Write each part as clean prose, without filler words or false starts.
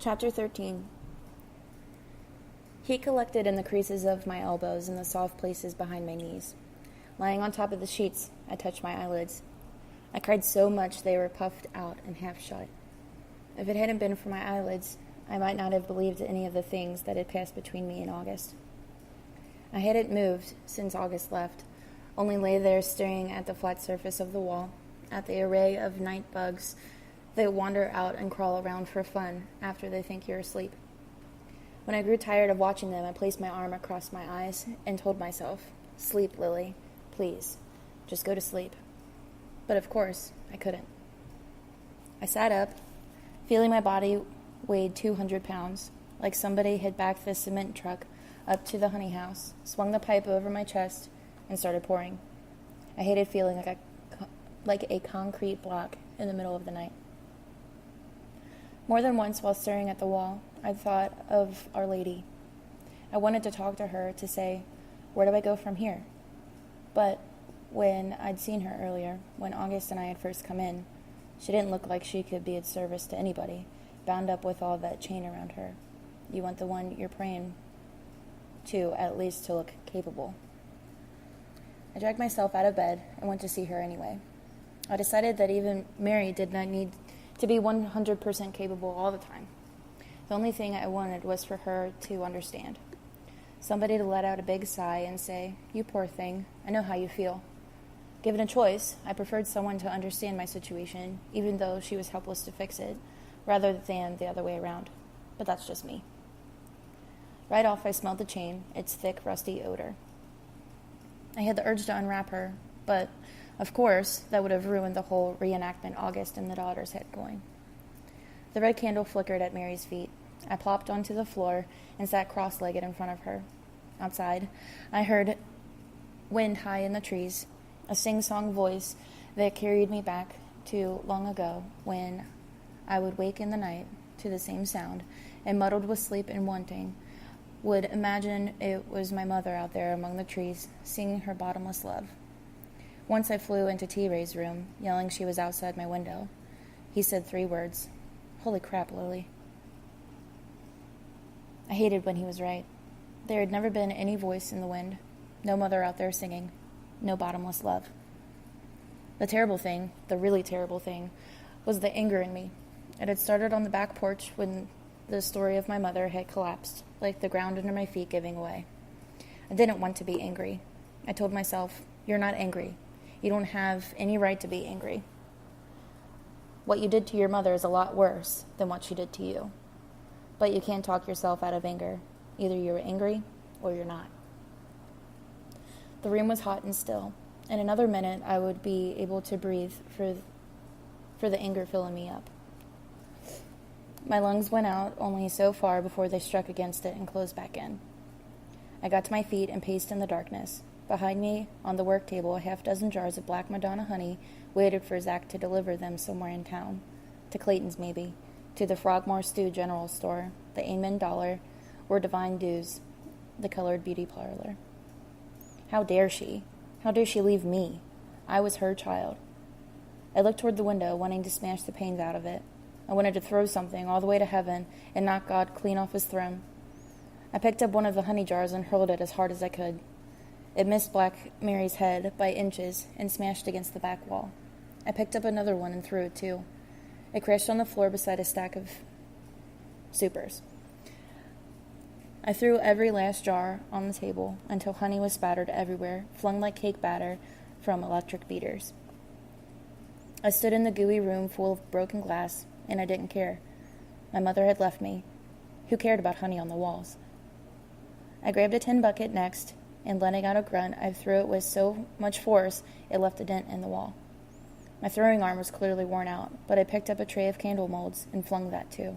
Chapter 13. Heat collected in the creases of my elbows and the soft places behind my knees. Lying on top of the sheets, I touched my eyelids. I cried so much they were puffed out and half shut. If it hadn't been for my eyelids, I might not have believed any of the things that had passed between me and August. I hadn't moved since August left, only lay there staring at the flat surface of the wall, at the array of night bugs that wander out and crawl around for fun after they think you're asleep. When I grew tired of watching them, I placed my arm across my eyes and told myself, "Sleep, Lily, please, just go to sleep." But of course, I couldn't. I sat up, feeling my body weighed 200 pounds, like somebody had backed the cement truck up to the honey house, swung the pipe over my chest, and started pouring. I hated feeling like a concrete block in the middle of the night. More than once while staring at the wall, I thought of Our Lady. I wanted to talk to her, to say, "Where do I go from here?" But when I'd seen her earlier, when August and I had first come in, she didn't look like she could be of service to anybody, bound up with all that chain around her. You want the one you're praying to, at least, to look capable. I dragged myself out of bed and went to see her anyway. I decided that even Mary did not need to be 100% capable all the time. The only thing I wanted was for her to understand. Somebody to let out a big sigh and say, "You poor thing, I know how you feel." Given a choice, I preferred someone to understand my situation, even though she was helpless to fix it, rather than the other way around. But that's just me. Right off, I smelled the chain, its thick, rusty odor. I had the urge to unwrap her, but, of course, that would have ruined the whole reenactment August and the daughters had going. The red candle flickered at Mary's feet. I plopped onto the floor and sat cross-legged in front of her. Outside, I heard wind high in the trees, a sing-song voice that carried me back to long ago when I would wake in the night to the same sound and, muddled with sleep and wanting, would imagine it was my mother out there among the trees singing her bottomless love. Once I flew into T. Ray's room, yelling she was outside my window. He said 3 words. "Holy crap, Lily." I hated when he was right. There had never been any voice in the wind, no mother out there singing, no bottomless love. The terrible thing, the really terrible thing, was the anger in me. It had started on the back porch when the story of my mother had collapsed, like the ground under my feet giving way. I didn't want to be angry. I told myself, "You're not angry. You don't have any right to be angry. What you did to your mother is a lot worse than what she did to you. But you can't talk yourself out of anger. Either you're angry or you're not." The room was hot and still. In another minute, I would be able to breathe for the anger filling me up. My lungs went out only so far before they struck against it and closed back in. I got to my feet and paced in the darkness. Behind me, on the work table, a half-dozen jars of Black Madonna honey waited for Zach to deliver them somewhere in town. To Clayton's, maybe. To the Frogmore Stew General Store, the Amen Dollar, or Divine Dews, the Colored Beauty Parlor. How dare she? How dare she leave me? I was her child. I looked toward the window, wanting to smash the panes out of it. I wanted to throw something all the way to heaven and knock God clean off his throne. I picked up one of the honey jars and hurled it as hard as I could. It missed Black Mary's head by inches and smashed against the back wall. I picked up another one and threw it too. It crashed on the floor beside a stack of supers. I threw every last jar on the table until honey was spattered everywhere, flung like cake batter from electric beaters. I stood in the gooey room full of broken glass, and I didn't care. My mother had left me. Who cared about honey on the walls? I grabbed a tin bucket next, and letting out a grunt, I threw it with so much force it left a dent in the wall. My throwing arm was clearly worn out, but I picked up a tray of candle molds and flung that too.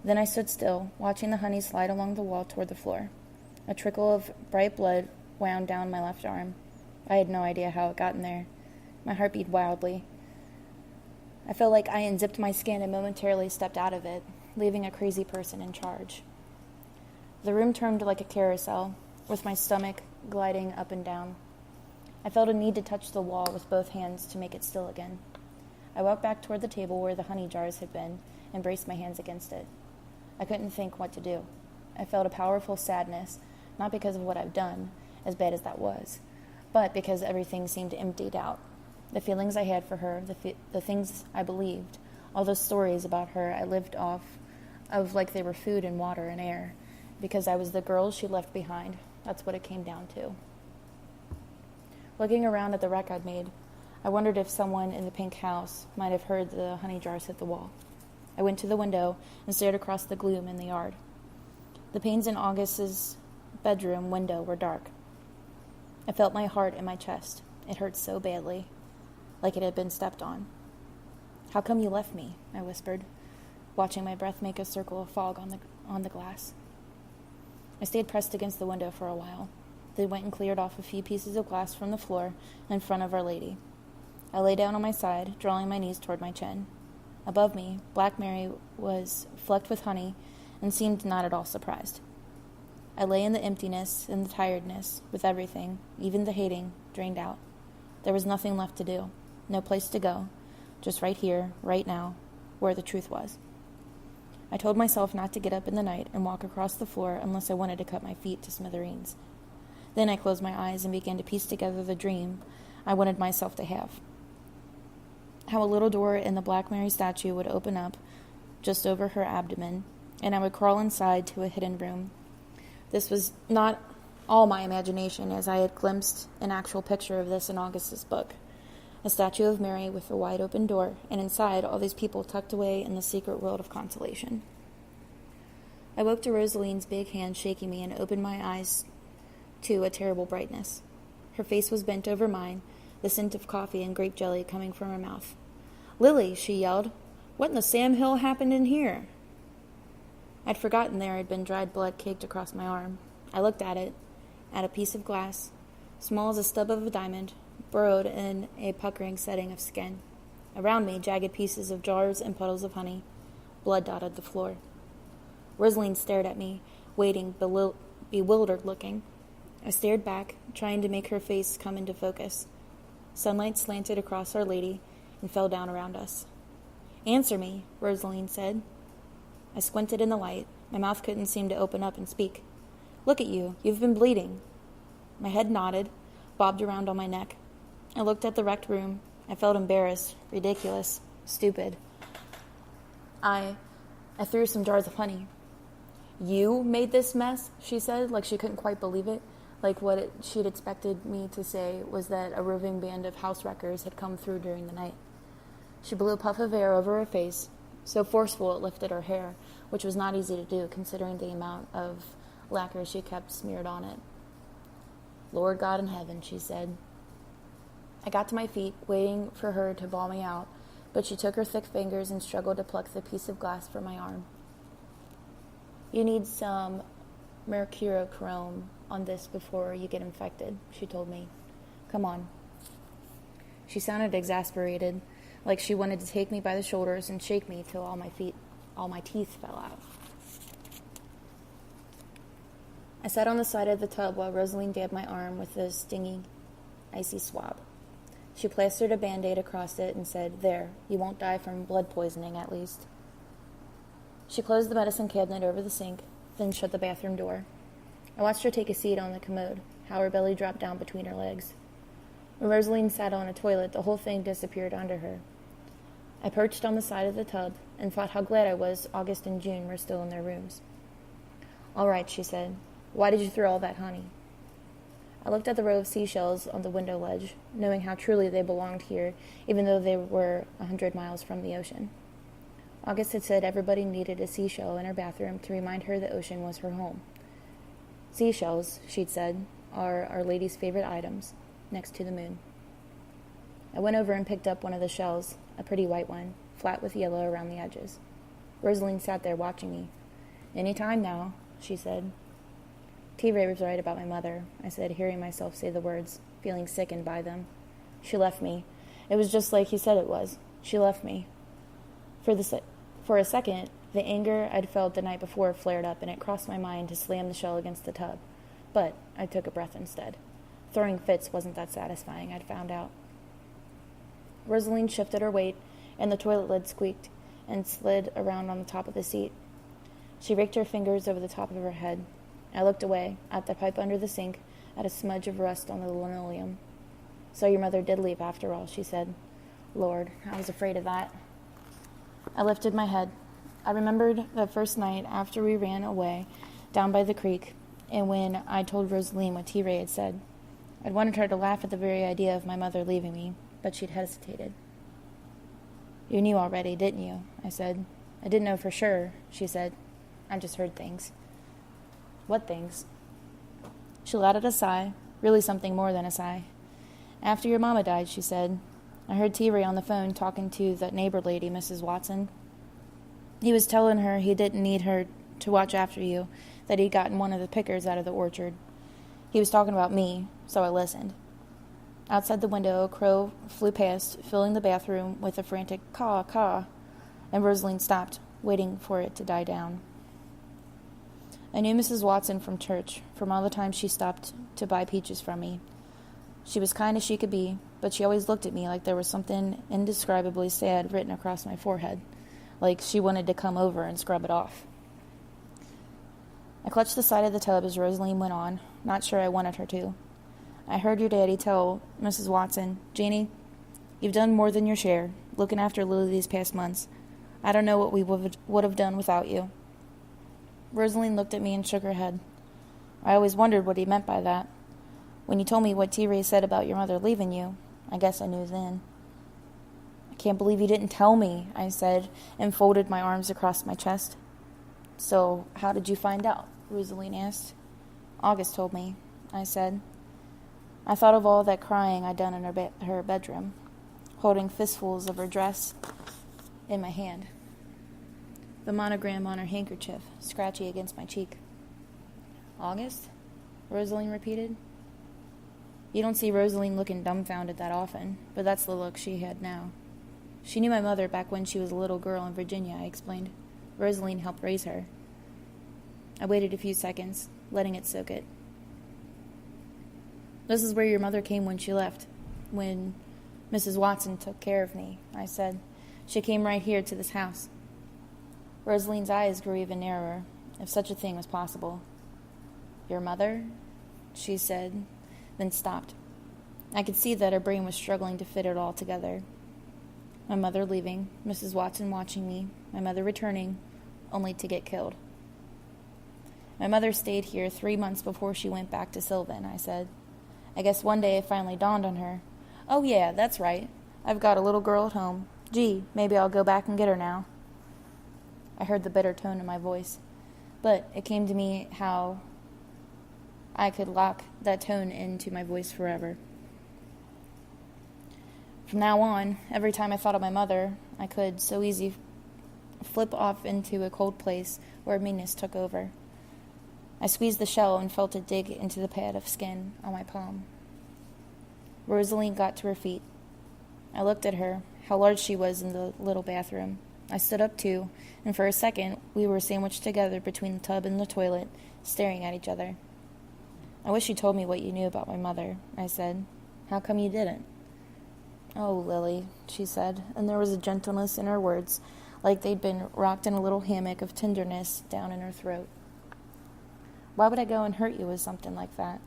Then I stood still, watching the honey slide along the wall toward the floor. A trickle of bright blood wound down my left arm. I had no idea how it got in there. My heart beat wildly. I felt like I unzipped my skin and momentarily stepped out of it, leaving a crazy person in charge. The room turned like a carousel, with my stomach gliding up and down. I felt a need to touch the wall with both hands to make it still again. I walked back toward the table where the honey jars had been and braced my hands against it. I couldn't think what to do. I felt a powerful sadness, not because of what I've done, as bad as that was, but because everything seemed emptied out. The feelings I had for her, the things I believed, all those stories about her I lived off of like they were food and water and air, because I was the girl she left behind. That's what it came down to. Looking around at the wreck I'd made, I wondered if someone in the pink house might have heard the honey jars hit the wall. I went to the window and stared across the gloom in the yard. The panes in August's bedroom window were dark. I felt my heart in my chest. It hurt so badly, like it had been stepped on. "How come you left me?" I whispered, watching my breath make a circle of fog on the glass. I stayed pressed against the window for a while. They went and cleared off a few pieces of glass from the floor in front of Our Lady. I lay down on my side, drawing my knees toward my chin. Above me, Black Mary was flecked with honey and seemed not at all surprised. I lay in the emptiness and the tiredness, with everything, even the hating, drained out. There was nothing left to do, no place to go, just right here, right now, where the truth was. I told myself not to get up in the night and walk across the floor unless I wanted to cut my feet to smithereens. Then I closed my eyes and began to piece together the dream I wanted myself to have. How a little door in the Black Mary statue would open up just over her abdomen, and I would crawl inside to a hidden room. This was not all my imagination, as I had glimpsed an actual picture of this in August's book. A statue of Mary with a wide open door, and inside all these people tucked away in the secret world of consolation. I woke to Rosaline's big hand shaking me and opened my eyes to a terrible brightness. Her face was bent over mine, the scent of coffee and grape jelly coming from her mouth. "Lily," she yelled, "what in the Sam Hill happened in here?" I'd forgotten there had been dried blood caked across my arm. I looked at it, at a piece of glass, small as a stub of a diamond, burrowed in a puckering setting of skin. Around me, jagged pieces of jars and puddles of honey. Blood dotted the floor. Rosaline stared at me, waiting, bewildered looking. I stared back, trying to make her face come into focus. Sunlight slanted across Our Lady and fell down around us. "Answer me," Rosaline said. I squinted in the light. My mouth couldn't seem to open up and speak. "Look at you. You've been bleeding." My head nodded, bobbed around on my neck. I looked at the wrecked room. I felt embarrassed, ridiculous, stupid. I threw some jars of honey. "You made this mess?" she said, like she couldn't quite believe it. Like what she'd expected me to say was that a roving band of house wreckers had come through during the night. She blew a puff of air over her face, so forceful it lifted her hair, which was not easy to do considering the amount of lacquer she kept smeared on it. "Lord God in heaven," she said. I got to my feet, waiting for her to bawl me out, but she took her thick fingers and struggled to pluck the piece of glass from my arm. "You need some mercurochrome on this before you get infected," she told me. "Come on." She sounded exasperated, like she wanted to take me by the shoulders and shake me till all my teeth fell out. I sat on the side of the tub while Rosaline dabbed my arm with a stinging, icy swab. She plastered a Band-Aid across it and said, "There, you won't die from blood poisoning, at least." She closed the medicine cabinet over the sink, then shut the bathroom door. I watched her take a seat on the commode, how her belly dropped down between her legs. When Rosaline sat on a toilet, the whole thing disappeared under her. I perched on the side of the tub and thought how glad I was August and June were still in their rooms. "All right," she said. "Why did you throw all that honey?" I looked at the row of seashells on the window ledge, knowing how truly they belonged here, even though they were 100 miles from the ocean. August had said everybody needed a seashell in her bathroom to remind her the ocean was her home. Seashells, she'd said, are Our Lady's favorite items, next to the moon. I went over and picked up one of the shells, a pretty white one, flat with yellow around the edges. Rosaline sat there watching me. "Any time now," she said. "T-Ray was right about my mother," I said, hearing myself say the words, feeling sickened by them. "She left me. It was just like he said it was. She left me." For a second, the anger I'd felt the night before flared up, and it crossed my mind to slam the shell against the tub. But I took a breath instead. Throwing fits wasn't that satisfying, I'd found out. Rosaline shifted her weight, and the toilet lid squeaked and slid around on the top of the seat. She raked her fingers over the top of her head. I looked away, at the pipe under the sink, at a smudge of rust on the linoleum. So your mother did leave after all, she said. Lord, I was afraid of that. I lifted my head. I remembered the first night after we ran away down by the creek, and when I told Rosaline what T. Ray had said. I'd wanted her to laugh at the very idea of my mother leaving me, but she'd hesitated. You knew already, didn't you? I said. I didn't know for sure, she said. I just heard things. What things? She let out a sigh, really something more than a sigh. After your mama died, she said, I heard T. Ray on the phone talking to that neighbor lady, Mrs. Watson. He was telling her he didn't need her to watch after you, that he'd gotten one of the pickers out of the orchard. He was talking about me, so I listened. Outside the window, a crow flew past, filling the bathroom with a frantic caw, caw, and Rosaline stopped, waiting for it to die down. I knew Mrs. Watson from church, from all the times she stopped to buy peaches from me. She was kind as she could be, but she always looked at me like there was something indescribably sad written across my forehead, like she wanted to come over and scrub it off. I clutched the side of the tub as Rosaline went on, not sure I wanted her to. I heard your daddy tell Mrs. Watson, Jeannie, you've done more than your share, looking after Lily these past months. I don't know what we would have done without you. Rosaline looked at me and shook her head. I always wondered what he meant by that. When you told me what T. Ray said about your mother leaving you, I guess I knew then. I can't believe you didn't tell me, I said, and folded my arms across my chest. So, how did you find out? Rosaline asked. August told me, I said. I thought of all that crying I'd done in her bedroom, holding fistfuls of her dress in my hand. The monogram on her handkerchief, scratchy against my cheek. August? Rosaline repeated. You don't see Rosaline looking dumbfounded that often, but that's the look she had now. She knew my mother back when she was a little girl in Virginia, I explained. Rosaline helped raise her. I waited a few seconds, letting it soak it. This is where your mother came when she left, when Mrs. Watson took care of me, I said. She came right here to this house. Rosaline's eyes grew even narrower, if such a thing was possible. Your mother? She said, then stopped. I could see that her brain was struggling to fit it all together. My mother leaving, Mrs. Watson watching me, my mother returning, only to get killed. My mother stayed here 3 months before she went back to Sylvan, I said. I guess one day it finally dawned on her. Oh yeah, that's right. I've got a little girl at home. Gee, maybe I'll go back and get her now. I heard the bitter tone in my voice, but it came to me how I could lock that tone into my voice forever. From now on, every time I thought of my mother, I could so easy flip off into a cold place where meanness took over. I squeezed the shell and felt it dig into the pad of skin on my palm. Rosaline got to her feet. I looked at her, how large she was in the little bathroom. I stood up too, and for a second we were sandwiched together between the tub and the toilet, staring at each other. I wish you told me what you knew about my mother, I said. How come you didn't? Oh, Lily, she said, and there was a gentleness in her words, like they'd been rocked in a little hammock of tenderness down in her throat. Why would I go and hurt you with something like that?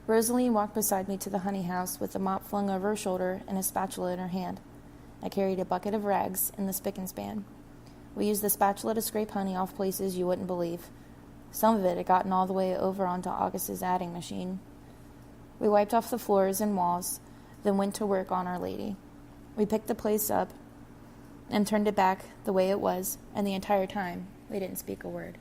Rosaline walked beside me to the honey house with a mop flung over her shoulder and a spatula in her hand. I carried a bucket of rags in the spick and span. We used the spatula to scrape honey off places you wouldn't believe. Some of it had gotten all the way over onto August's adding machine. We wiped off the floors and walls, then went to work on Our Lady. We picked the place up and turned it back the way it was, and the entire time we didn't speak a word.